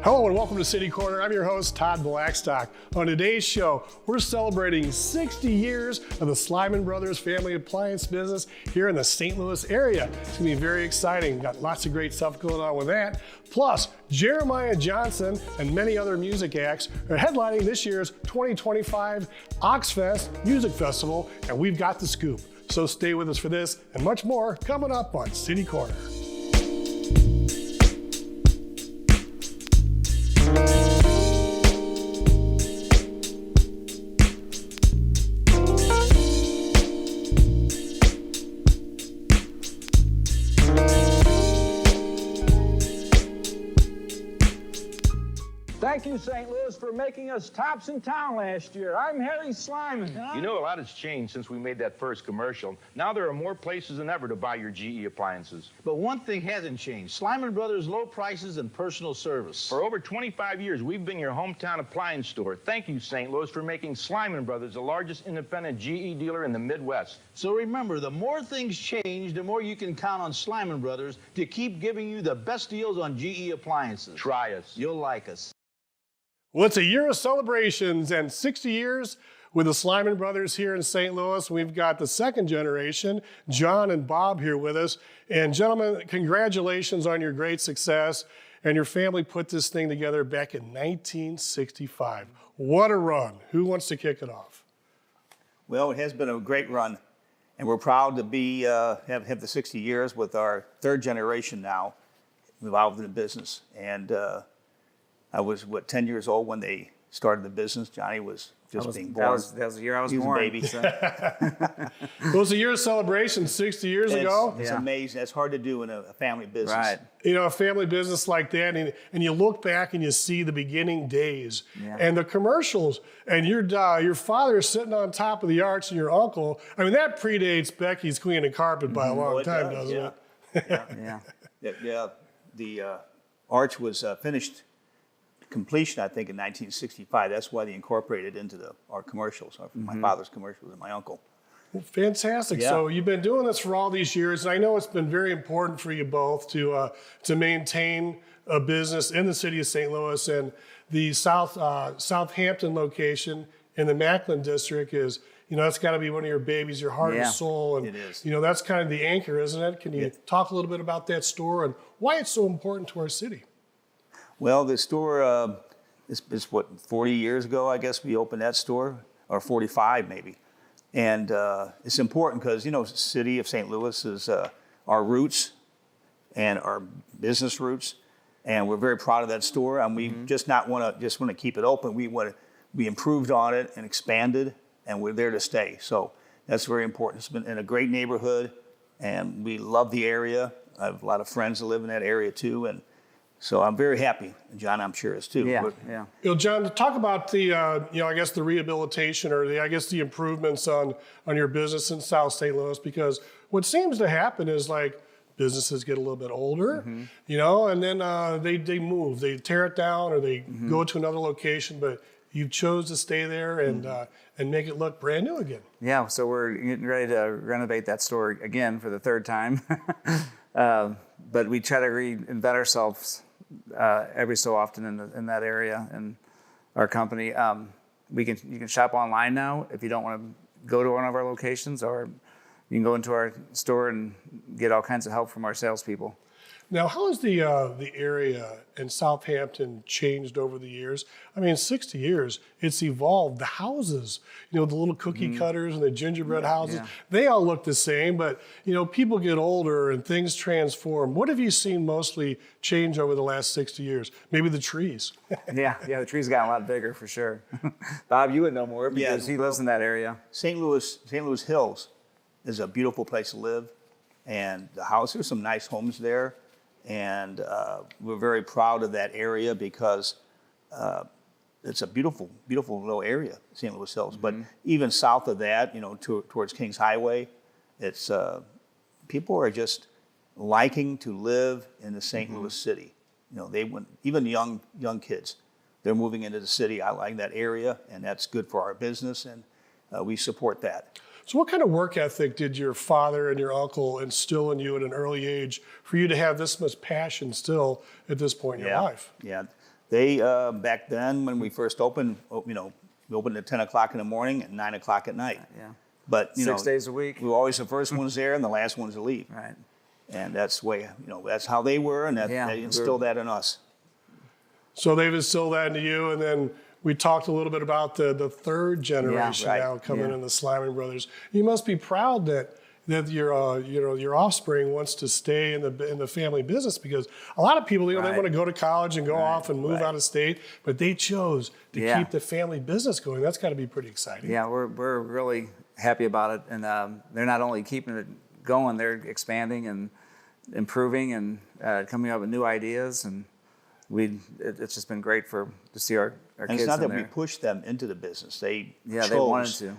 Hello and welcome to City Corner. I'm your host, Todd Blackstock. On today's show, we're celebrating 60 years of the Slyman Brothers family appliance business here in the St. Louis area. It's gonna be very exciting. Got lots of great stuff going on with that. Plus, Jeremiah Johnson and many other music acts are headlining this year's 2025 OxFest Music Festival, and we've got the scoop. So stay with us for this and much more coming up on City Corner. Thank you, St. Louis, for making us tops in town last year. I'm Harry Slyman. You know, a lot has changed since we made that first commercial. Now there are more places than ever to buy your GE appliances. But one thing hasn't changed: Slyman Brothers' low prices and personal service. For over 25 years, we've been your hometown appliance store. Thank you, St. Louis, for making Slyman Brothers the largest independent GE dealer in the Midwest. So remember, the more things change, the more you can count on Slyman Brothers to keep giving you the best deals on GE appliances. Try us. You'll like us. Well, it's a year of celebrations and 60 years with the Slyman Brothers here in St. Louis. We've got the second generation, Jon and Bob, here with us. And gentlemen, congratulations on your great success. And your family put this thing together back in 1965. What a run. Who wants to kick it off? Well, it has been a great run. And we're proud to be have the 60 years with our third generation now involved in the business. And I was, 10 years old when they started the business. Johnny was just being born. That was the year I was He was born. a baby. So. It was a year of celebration 60 years ago. It's amazing. It's hard to do in a family business. Right. You know, a family business like that, and you look back and you see the beginning days and the commercials, and your father is sitting on top of the arch and your uncle. I mean, that predates Becky's Queen of Carpet by a long time, doesn't it? Yeah. The arch was finished completion, I think, in 1965. That's why they incorporated into our commercials, my father's commercials and my uncle. Well, fantastic. Yeah. So you've been doing this for all these years, and I know it's been very important for you both to maintain a business in the city of St. Louis, and the Southampton location in the Macklin district is, that's got to be one of your babies, your heart and soul. And, it is. That's kind of the anchor, isn't it? Can you talk a little bit about that store and why it's so important to our city? Well, the store is 40 years ago, I guess we opened that store, or 45 maybe. And it's important because, the city of St. Louis is our roots and our business roots. And we're very proud of that store. And we just want to keep it open. We improved on it and expanded, and we're there to stay. So that's very important. It's been in a great neighborhood, and we love the area. I have a lot of friends that live in that area too. And so I'm very happy. John, I'm sure, is too. Yeah. John, talk about the, I guess the rehabilitation or the improvements on your business in South St. Louis, because what seems to happen is like businesses get a little bit older, and then they move, they tear it down or they go to another location, but you chose to stay there and make it look brand new again. Yeah, so we're getting ready to renovate that store again for the third time. But we try to reinvent ourselves every so often in that area in our company. You can shop online now if you don't want to go to one of our locations, or you can go into our store and get all kinds of help from our salespeople. Now, how has the area in Southampton changed over the years? I mean, 60 years, it's evolved. The houses, the little cookie cutters and the gingerbread houses, they all look the same, but, people get older and things transform. What have you seen mostly change over the last 60 years? Maybe the trees. Yeah, the trees got a lot bigger for sure. Bob, you would know more because he lives in that area. St. Louis Hills is a beautiful place to live, and there's some nice homes there. And we're very proud of that area because it's a beautiful, beautiful little area, St. Louis Hills. But even south of that, towards Kings Highway, it's people are just liking to live in the St. Louis city. Even young kids, they're moving into the city. I like that area, and that's good for our business, and we support that. So what kind of work ethic did your father and your uncle instill in you at an early age for you to have this much passion still at this point in your life? Yeah, They back then when we first opened, we opened at 10 o'clock in the morning and 9 o'clock at night. Yeah. But 6 days a week. we were always the first ones there and the last ones to leave. Right. And that's the way, that's how they were, and they instilled that in us. So they've instilled that into you, and then we talked a little bit about the third generation right. now coming in the Slyman brothers. You must be proud that your offspring wants to stay in the family business, because a lot of people they want to go to college and go off and move out of state, but they chose to keep the family business going. That's got to be pretty exciting. Yeah, we're really happy about it, and they're not only keeping it going, they're expanding and improving and coming up with new ideas, and it's just been great to see our And kids it's not in that we there. pushed them into the business. They chose they wanted to.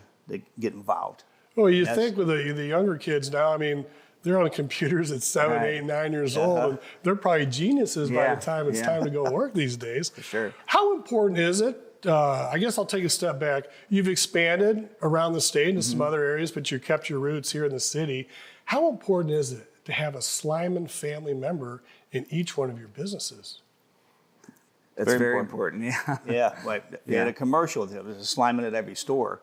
get involved. Well, you think with the younger kids now, I mean, they're on computers at 7, 8, 9 years old, and they're probably geniuses by the time it's time to go work these days. For sure. How important is it? I guess I'll take a step back. You've expanded around the state into some other areas, but you kept your roots here in the city. How important is it to have a Slyman family member in each one of your businesses? It's very important. Yeah. Yeah, like we had a commercial. There was a Slyman at every store.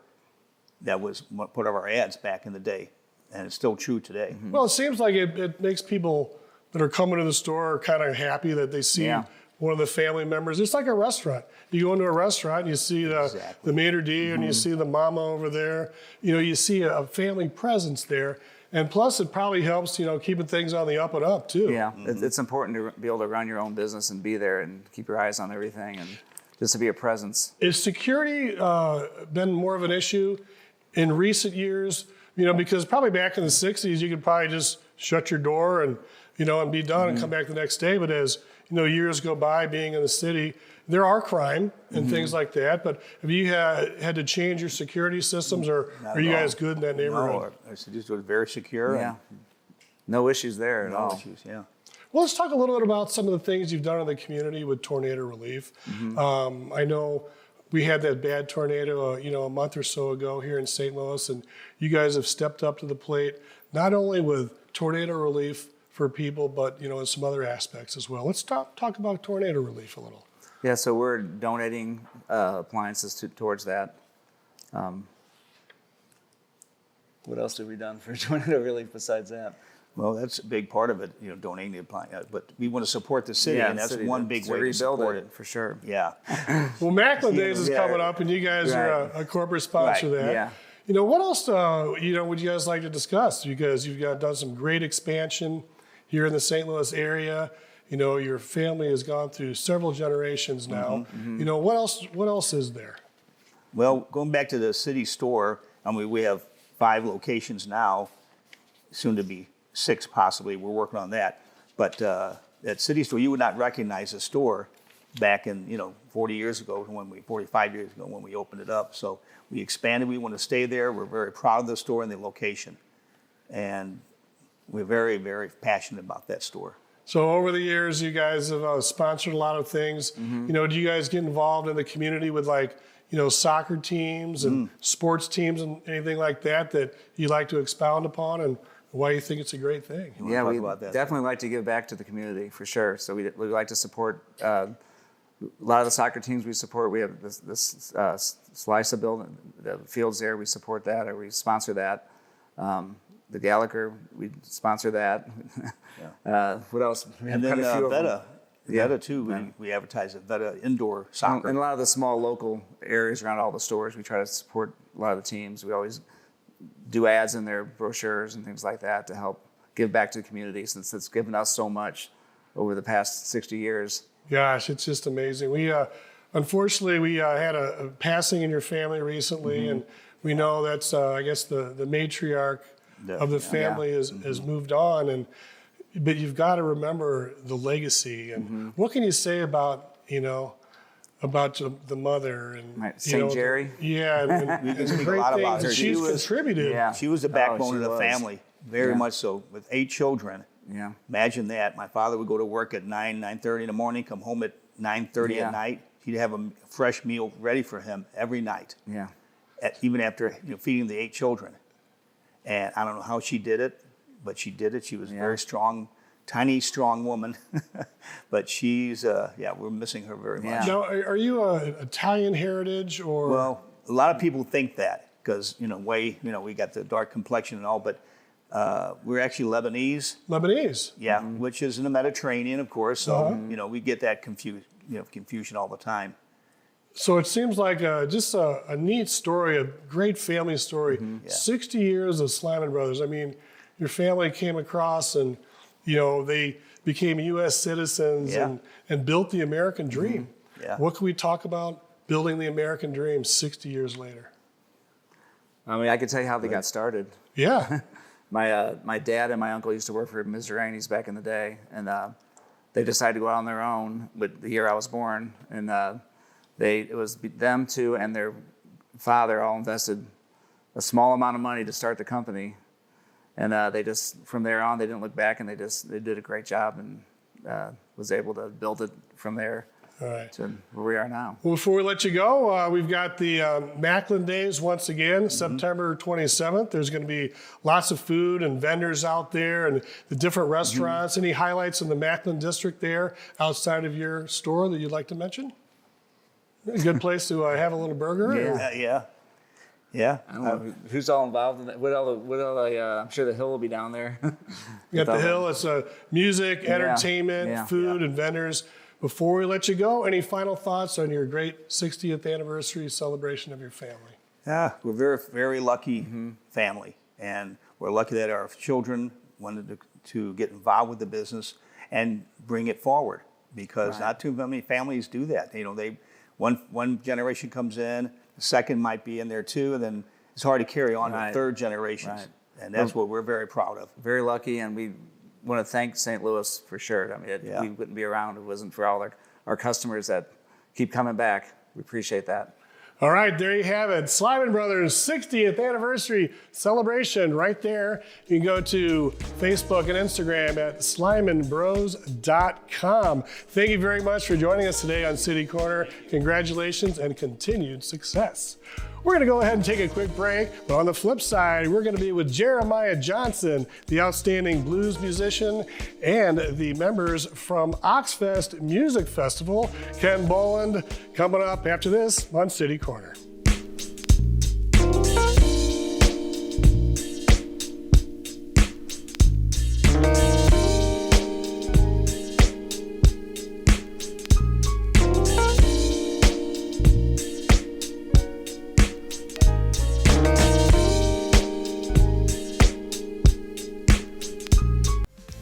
That was put of our ads back in the day, and it's still true today. Well, it seems like it makes people that are coming to the store kind of happy that they see one of the family members. It's like a restaurant. You go into a restaurant and you see the maitre d' and you see the mama over there. You see a family presence there. And plus, it probably helps, keeping things on the up and up, too. Yeah, it's important to be able to run your own business and be there and keep your eyes on everything and just to be a presence. Is security been more of an issue in recent years? Because probably back in the 60s, you could probably just shut your door and be done and come back the next day. But as years go by being in the city, there are crime and things like that. But have you had to change your security systems, or are you guys good in that neighborhood? No, it was very secure. Yeah. No issues there at No all. issues, yeah. Well, let's talk a little bit about some of the things you've done in the community with tornado relief. I know we had that bad tornado, a month or so ago here in St. Louis, and you guys have stepped up to the plate, not only with tornado relief for people, but in some other aspects as well. Let's talk about tornado relief a little. Yeah, so we're donating appliances towards that. What else have we done for tornado relief besides that? Well, that's a big part of it, donating the appliance. But we want to support the city, and that's one big way to support it. For sure. Yeah. Well, Macklin Days is coming up, and you guys are a corporate sponsor of that. Yeah. What else, would you guys like to discuss? Because you've done some great expansion here in the St. Louis area. Your family has gone through several generations now. What else is there? Well, going back to the city store, we have 5 locations now, soon to be 6 possibly. We're working on that. But at city store, you would not recognize the store back in 45 years ago when we opened it up. So we expanded. We want to stay there. We're very proud of the store and the location, and we're very, very passionate about that store. So over the years, you guys have sponsored a lot of things. Do you guys get involved in the community with soccer teams and sports teams and anything like that you like to expound upon, and why you think it's a great thing? Yeah, we definitely like to give back to the community for sure. So we like to support a lot of the soccer teams we support. We have this Slysa building, the fields there. We support that, or we sponsor that. The Gallagher, we sponsor that. What else? We have And then quite a few Veta. Yeah. Veta too. We advertise at Veta indoor soccer. And a lot of the small local areas around all the stores, we try to support a lot of the teams. We always do ads in their brochures and things like that to help give back to the community, since it's given us so much over the past 60 years. Gosh, it's just amazing. We unfortunately we had a passing in your family recently, and we know that's I guess the matriarch of the family has moved on, but you've got to remember the legacy. And what can you say about about the mother and St. Jerry? Yeah, We can and speak a lot about her. She's contributed. Yeah. She was the backbone she of the was. family, very much so, with 8 children. Yeah. Imagine that. My father would go to work at 9:30 in the morning, come home at 9:30 at night. He'd have a fresh meal ready for him every night. Yeah. Even after feeding the 8 children. And I don't know how she did it, but she did it. She was very strong, tiny, strong woman, but she's, we're missing her very much. Yeah. Now, are you Italian heritage or? Well, a lot of people think that because, we got the dark complexion and all, but we're actually Lebanese. Lebanese. Yeah, which is in the Mediterranean, of course. So, we get that confusion all the time. So it seems like just a neat story, a great family story. 60 years of Slyman Brothers. I mean, your family came across and, they became U.S. citizens and built the American dream. Yeah. What can we talk about building the American dream 60 years later? I mean, I could tell you how they got started. Yeah. My dad and my uncle used to work for Mizrahi's back in the day, and they decided to go out on their own with the year I was born. And it was them two and their father all invested a small amount of money to start the company. And they just, from there on, they didn't look back, and they did a great job and was able to build it from there. All right. To where we are now. Well, before we let you go, we've got the Macklin Days once again, September 27th. There's going to be lots of food and vendors out there and the different restaurants. Any highlights in the Macklin district there outside of your store that you'd like to mention? A good place to have a little burger? Yeah. I don't know who's all involved in that. I'm sure the Hill will be down there. You got the Hill. It's music, entertainment, food, and vendors. Before we let you go, any final thoughts on your great 60th anniversary celebration of your family? Yeah, we're very, very lucky family, and we're lucky that our children wanted to get involved with the business and bring it forward, because not too many families do that. One generation comes in, the second might be in there too, and then it's hard to carry on to third generations. Right. And that's what we're very proud of. Very lucky, and we want to thank St. Louis for sure. I mean, we wouldn't be around if it wasn't for all our customers that keep coming back. We appreciate that. All right, there you have it. Slyman Brothers 60th anniversary celebration right there. You can go to Facebook and Instagram at SlymanBros.com. Thank you very much for joining us today on City Corner. Congratulations and continued success. We're going to go ahead and take a quick break, but on the flip side, we're going to be with Jeremiah Johnson, the outstanding blues musician, and the members from OxFest Music Festival. Ken Boland coming up after this on City Corner.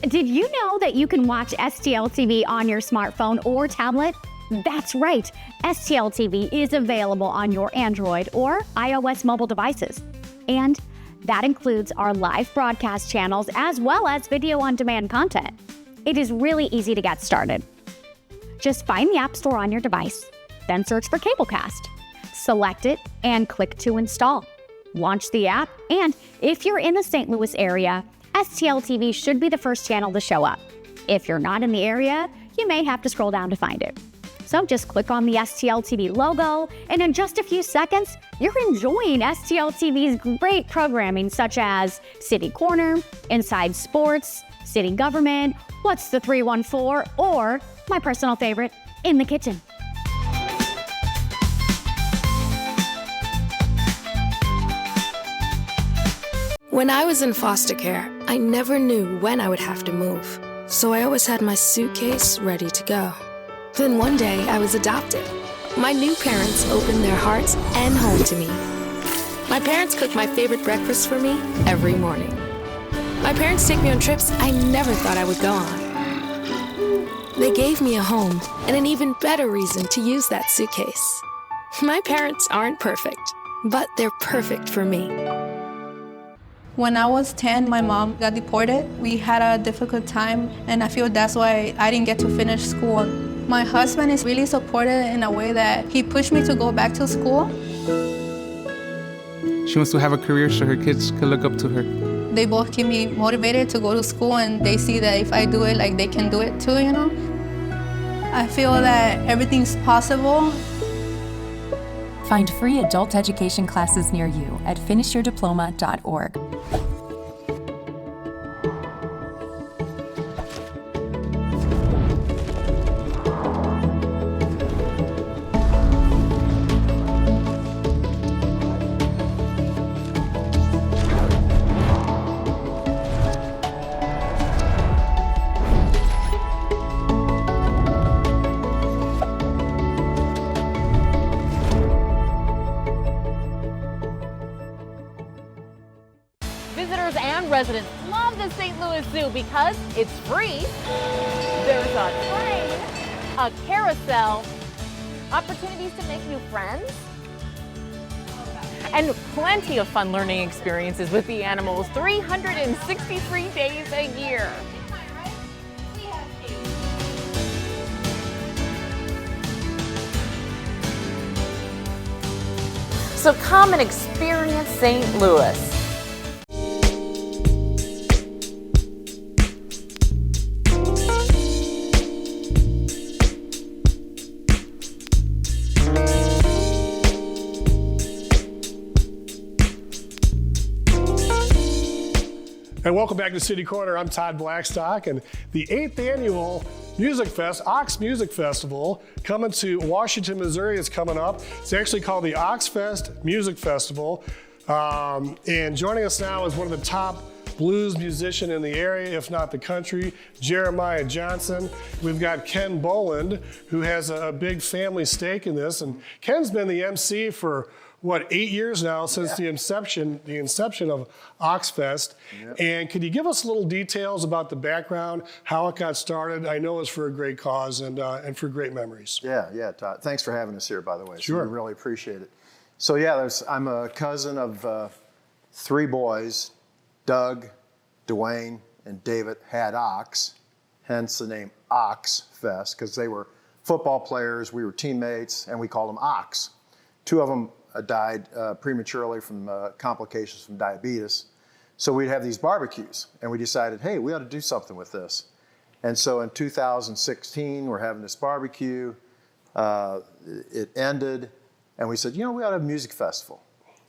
Did you know that you can watch STL TV on your smartphone or tablet? That's right. STL TV is available on your Android or iOS mobile devices. And that includes our live broadcast channels as well as video on demand content. It is really easy to get started. Just find the App Store on your device, then search for Cablecast. Select it and click to install. Launch the app, and if you're in the St. Louis area, STL TV should be the first channel to show up. If you're not in the area, you may have to scroll down to find it. So just click on the STL TV logo, and in just a few seconds, you're enjoying STL TV's great programming such as City Corner, Inside Sports, City Government, What's the 314, or my personal favorite, In the Kitchen. When I was in foster care, I never knew when I would have to move, so I always had my suitcase ready to go. Then one day, I was adopted. My new parents opened their hearts and home to me. My parents cook my favorite breakfast for me every morning. My parents take me on trips I never thought I would go on. They gave me a home and an even better reason to use that suitcase. My parents aren't perfect, but they're perfect for me. When I was 10, my mom got deported. We had a difficult time, and I feel that's why I didn't get to finish school. My husband is really supportive in a way that he pushed me to go back to school. She wants to have a career so her kids can look up to her. They both keep me motivated to go to school, and they see that if I do it, like they can do it too, you know? I feel that everything's possible. Find free adult education classes near you at finishyourdiploma.org. Some residents love the St. Louis Zoo because it's free. There's a train, a carousel, opportunities to make new friends, and plenty of fun learning experiences with the animals 363 days a year. So come and experience St. Louis. And welcome back to City Corner. I'm Todd Blackstock, and the 8th annual Music Fest, Ox Music Festival, coming to Washington, Missouri is coming up. It's actually called the OxFest Music Festival. And joining us now is one of the top blues musician in the area, if not the country, Jeremiah Johnson. We've got Ken Boland, who has a big family stake in this. And Ken's been the MC for 8 years now since the inception of OxFest. Yep. And could you give us a little details about the background, how it got started? I know it's for a great cause and for great memories. Yeah, Todd. Thanks for having us here, by the way. Sure. So we really appreciate it. So yeah, I'm a cousin of 3 boys, Doug, Dwayne, and David had Ox, hence the name OxFest, because they were football players, we were teammates, and we called them Ox. 2 of them died prematurely from complications from diabetes. So we'd have these barbecues, and we decided, hey, we ought to do something with this. And so in 2016, we're having this barbecue. It ended, and we said, we ought to have a music festival.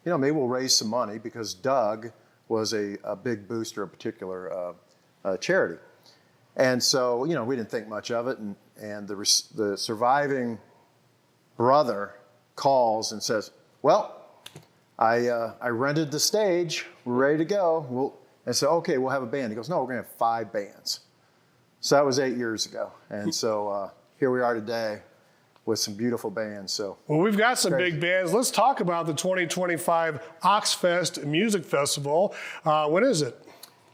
Maybe we'll raise some money, because Doug was a big booster of a particular charity. And so, we didn't think much of it, and the surviving brother calls and says, well, I rented the stage. We're ready to go. And so, okay, we'll have a band. He goes, no, we're going to have 5 bands. So that was 8 years ago. And so here we are today with some beautiful bands. So well, we've got some big bands. Let's talk about the 2025 OxFest Music Festival. When is it?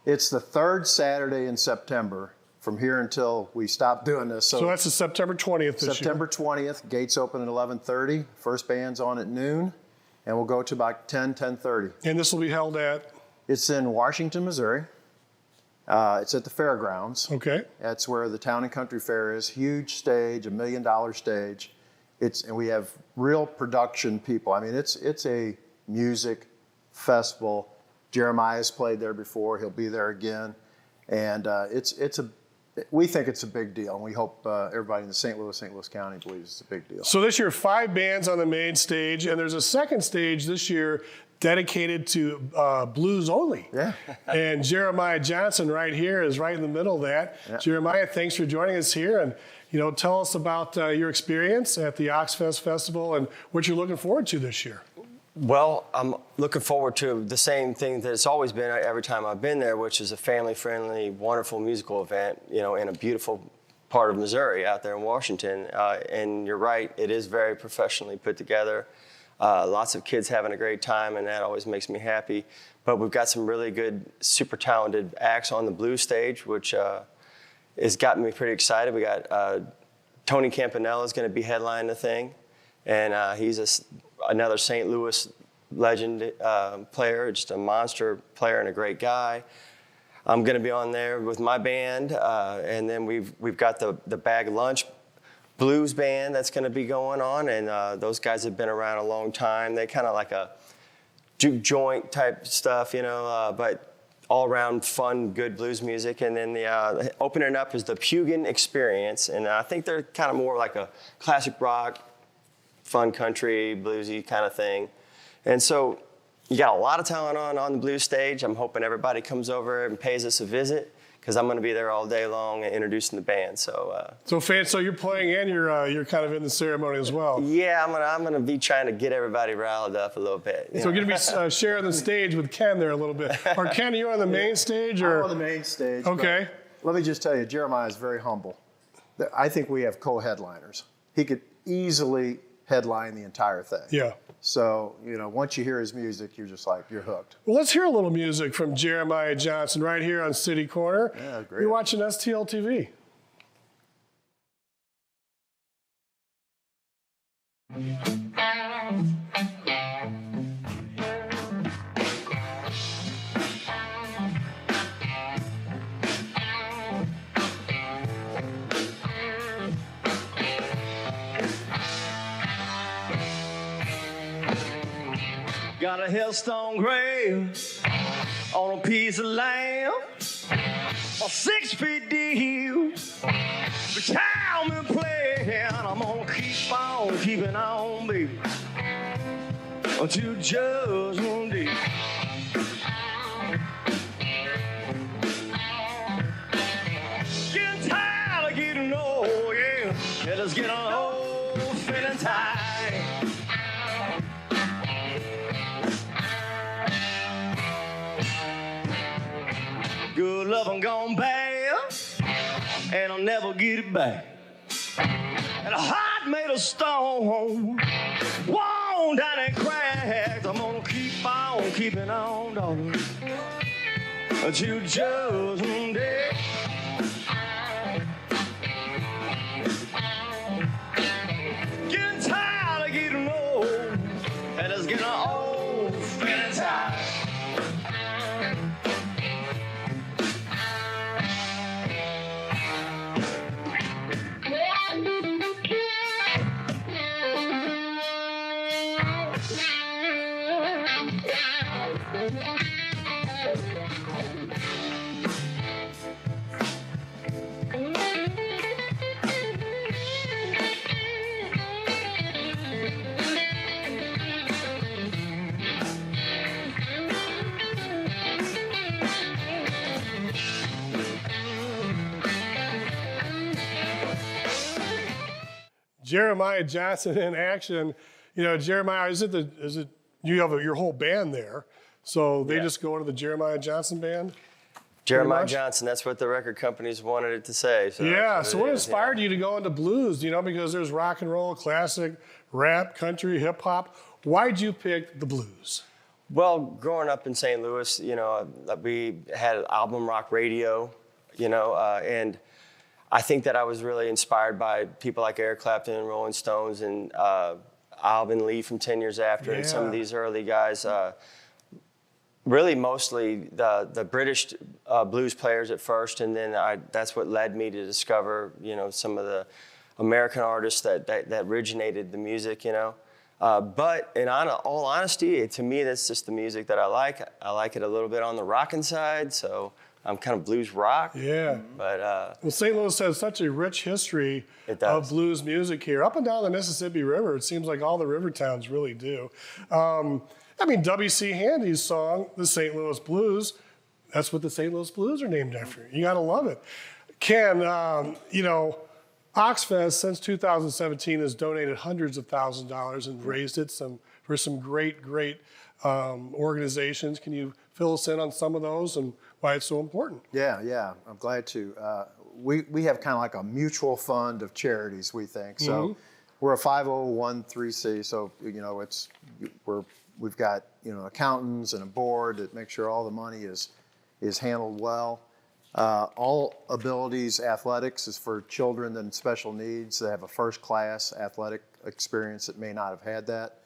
It's the 3rd Saturday in September, from here until we stop doing this. So that's the September 20th this September 20th, gates open at 11:30. First band's on at noon, and we'll go to about 10:30. And this will be held at? It's in Washington, Missouri. It's at the fairgrounds. Okay. That's where the Town and Country Fair is. Huge stage, $1 million stage. And we have real production people. I mean, it's a music festival. Jeremiah's played there before. He'll be there again. And we think it's a big deal, and we hope everybody in the St. Louis County believes it's a big deal. So this year, 5 bands on the main stage, and there's a second stage this year dedicated to blues only. Yeah. And Jeremiah Johnson right here is right in the middle of that. Yeah. Jeremiah, thanks for joining us here, and tell us about your experience at the OxFest Festival and what you're looking forward to this year. Well, I'm looking forward to the same thing that it's always been every time I've been there, which is a family-friendly, wonderful musical event, in a beautiful part of Missouri out there in Washington. And you're right, it is very professionally put together. Lots of kids having a great time, and that always makes me happy. But we've got some really good, super talented acts on the blues stage, which has gotten me pretty excited. We got Tony Campanella is going to be headlining the thing, and he's another St. Louis legend player, just a monster player and a great guy. I'm going to be on there with my band, and then we've got the Bag Lunch blues band that's going to be going on, and those guys have been around a long time. They kind of like a juke joint type stuff, but all around fun, good blues music. And then the opening up is the Pugin Experience, and I think they're kind of more like a classic rock, fun country, bluesy kind of thing. And so you got a lot of talent on the blues stage. I'm hoping everybody comes over and pays us a visit, because I'm going to be there all day long and introducing the band. So so you're playing and you're kind of in the ceremony as well. Yeah, I'm going to be trying to get everybody riled up a little bit. So you're going to be sharing the sage with Ken there a little bit. Or Ken, are you on the main stage? Or? I'm on the main stage. Okay. Let me just tell you, Jeremiah is very humble. I think we have co-headliners. He could easily headline the entire thing. Yeah. So, you know, once you hear his music, you're just like, you're hooked. Well, let's hear a little music from Jeremiah Johnson right here on City Corner. Yeah, great. You're watching STL TV. Got a hailstone grave on a piece of land, 6 feet deep. The time and play, and I'm gonna keep on keeping on, baby, until judgment day. Getting tired of getting old, yeah. Let us get old, feeling tired. Good love, I'm gone bad, and I'll never get it back. And a heart made of stone, worn down and cracked. I'm gonna keep on keeping on, darling, until judgment day. Getting tired of getting old, and it's getting old, feeling tired. Jeremiah Johnson in action. You know, Jeremiah, is it you have your whole band there, so they just go into the Jeremiah Johnson band? Jeremiah Johnson, that's what the record companies wanted it to say. So yeah, so what inspired you to go into blues, you know, because there's rock and roll, classic, rap, country, hip hop. Why'd you pick the blues? Well, growing up in St. Louis, you know, we had album rock radio, you know, and I think that I was really inspired by people like Eric Clapton and Rolling Stones and Alvin Lee from 10 Years After and some of these early guys. Really mostly the British blues players at first, and then that's what led me to discover, you know, some of the American artists that originated the music, you know. But in all honesty, to me, that's just the music that I like. I like it a little bit on the rockin' side, so I'm kind of blues rock. Yeah. But well, St. Louis has such a rich history of blues music here. Up and down the Mississippi River, it seems like all the river towns really do. I mean, W.C. Handy's song, the St. Louis Blues, that's what the St. Louis Blues are named after. You got to love it. Ken, you know, OxFest since 2017 has donated hundreds of thousands of dollars and raised it for some great organizations. Can you fill us in on some of those and why it's so important? Yeah, I'm glad to. We have kind of like a mutual fund of charities, we think. So we're a 501(c), so you know we've got, you know, accountants and a board that make sure all the money is handled well. All Abilities Athletics is for children in special needs. They have a first-class athletic experience that may not have had that.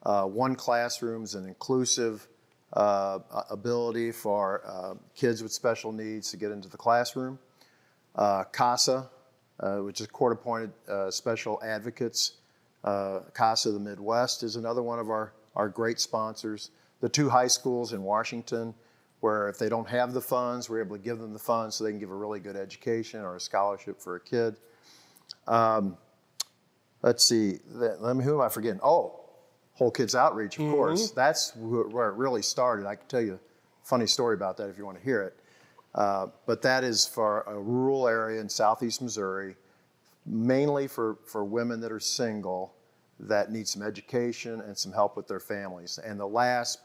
One Classroom is an inclusive ability for kids with special needs to get into the classroom. CASA, which is court-appointed special advocates. CASA of the Midwest is another one of our great sponsors. The 2 high schools in Washington, where if they don't have the funds, we're able to give them the funds so they can give a really good education or a scholarship for a kid. Let's see, who am I forgetting? Oh, Whole Kids Outreach, of course. That's where it really started. I can tell you a funny story about that if you want to hear it. But that is for a rural area in southeast Missouri, mainly for women that are single that need some education and some help with their families. And the last,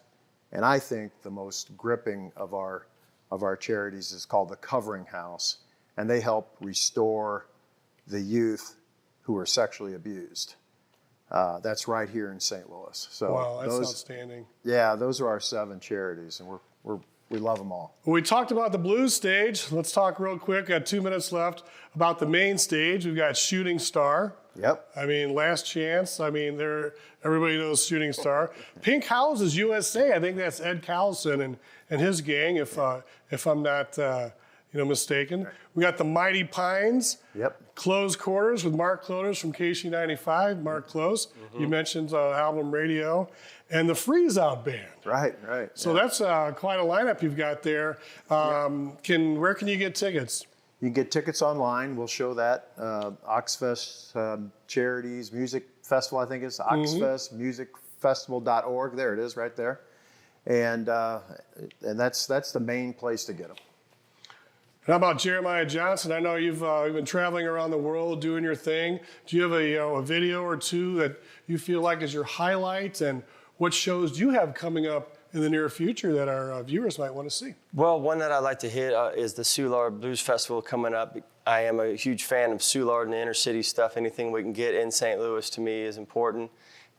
and I think the most gripping of our charities is called the Covering House, and they help restore the youth who are sexually abused. That's right here in St. Louis. So wow, that's outstanding. Yeah, those are our 7 charities, and we love them all. We talked about the blues stage. Let's talk real quick. Got 2 minutes left about the main stage. We've got Shooting Star. Yep. I mean, Last Chance. I mean, everybody knows Shooting Star. Pink Houses USA. I think that's Ed Callison and his gang, if I'm not mistaken. We got the Mighty Pines. Yep. Close Quarters with Mark Cloters from KC95. Mark Close. Mm-hmm. You mentioned Album Radio. And the Freeze Out Band. Right. So that's quite a lineup you've got there. Where can you get tickets? You can get tickets online. We'll show that. OxFest Charities Music Festival, I think it's OxFest Music Festival.org. There it is, right there. And that's the main place to get them. How about Jeremiah Johnson? I know you've been traveling around the world doing your thing. Do you have a video or two that you feel like is your highlight? And what shows do you have coming up in the near future that our viewers might want to see? Well, one that I'd like to hit is the Soulard Blues Festival coming up. I am a huge fan of Soulard and the inner city stuff. Anything we can get in St. Louis to me is important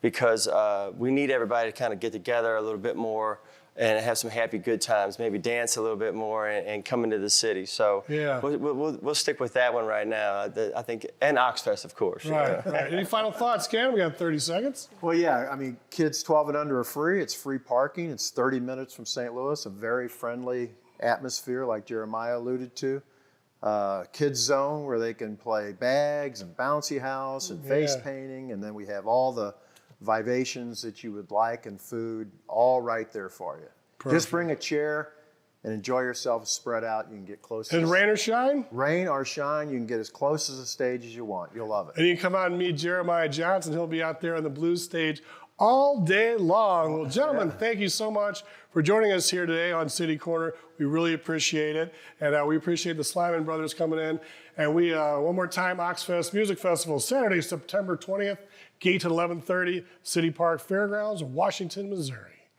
because we need everybody to kind of get together a little bit more and have some happy, good times. Maybe dance a little bit more and come into the city. So yeah, we'll stick with that one right now. I think, and Oxfest, of course. Right. Any final thoughts, Ken? We got 30 seconds. Well, yeah. I mean, kids 12 and under are free. It's free parking. It's 30 minutes from St. Louis. A very friendly atmosphere, like Jeremiah alluded to. Kids zone where they can play bags and bouncy house and face painting, and then we have all the vivations that you would like and food all right there for you. Perfect. Just bring a chair and enjoy yourself spread out. You can get close. And rain or shine? Rain or shine. You can get as close to the stage as you want. You'll love it. And you can come out and meet Jeremiah Johnson. He'll be out there on the blues stage all day long. Well, gentlemen, thank you so much for joining us here today on City Corner. We really appreciate it. And we appreciate the Slyman brothers coming in. And we, one more time, OxFest Music Festival, Saturday, September 20th, gate at 11:30, City Park Fairgrounds, Washington, Missouri.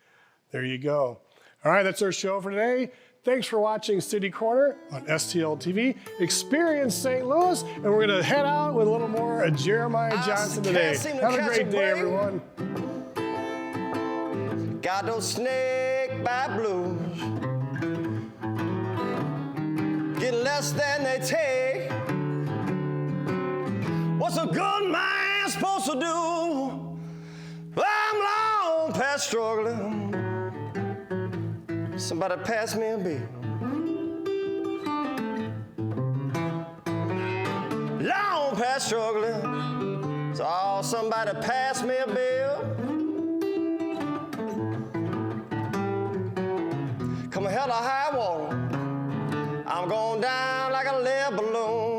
There you go. All right, that's our show for today. Thanks for watching City Corner on STL TV. Experience St. Louis, and we're going to head out with a little more of Jeremiah Johnson today. Have a great day, everyone. Got those snake bite blues, get less than they take. What's a good man supposed to do? I'm long past struggling. Somebody pass me a beer. Long past struggling. So somebody pass me a bill. Come hell or high water, I'm going down like a lead balloon.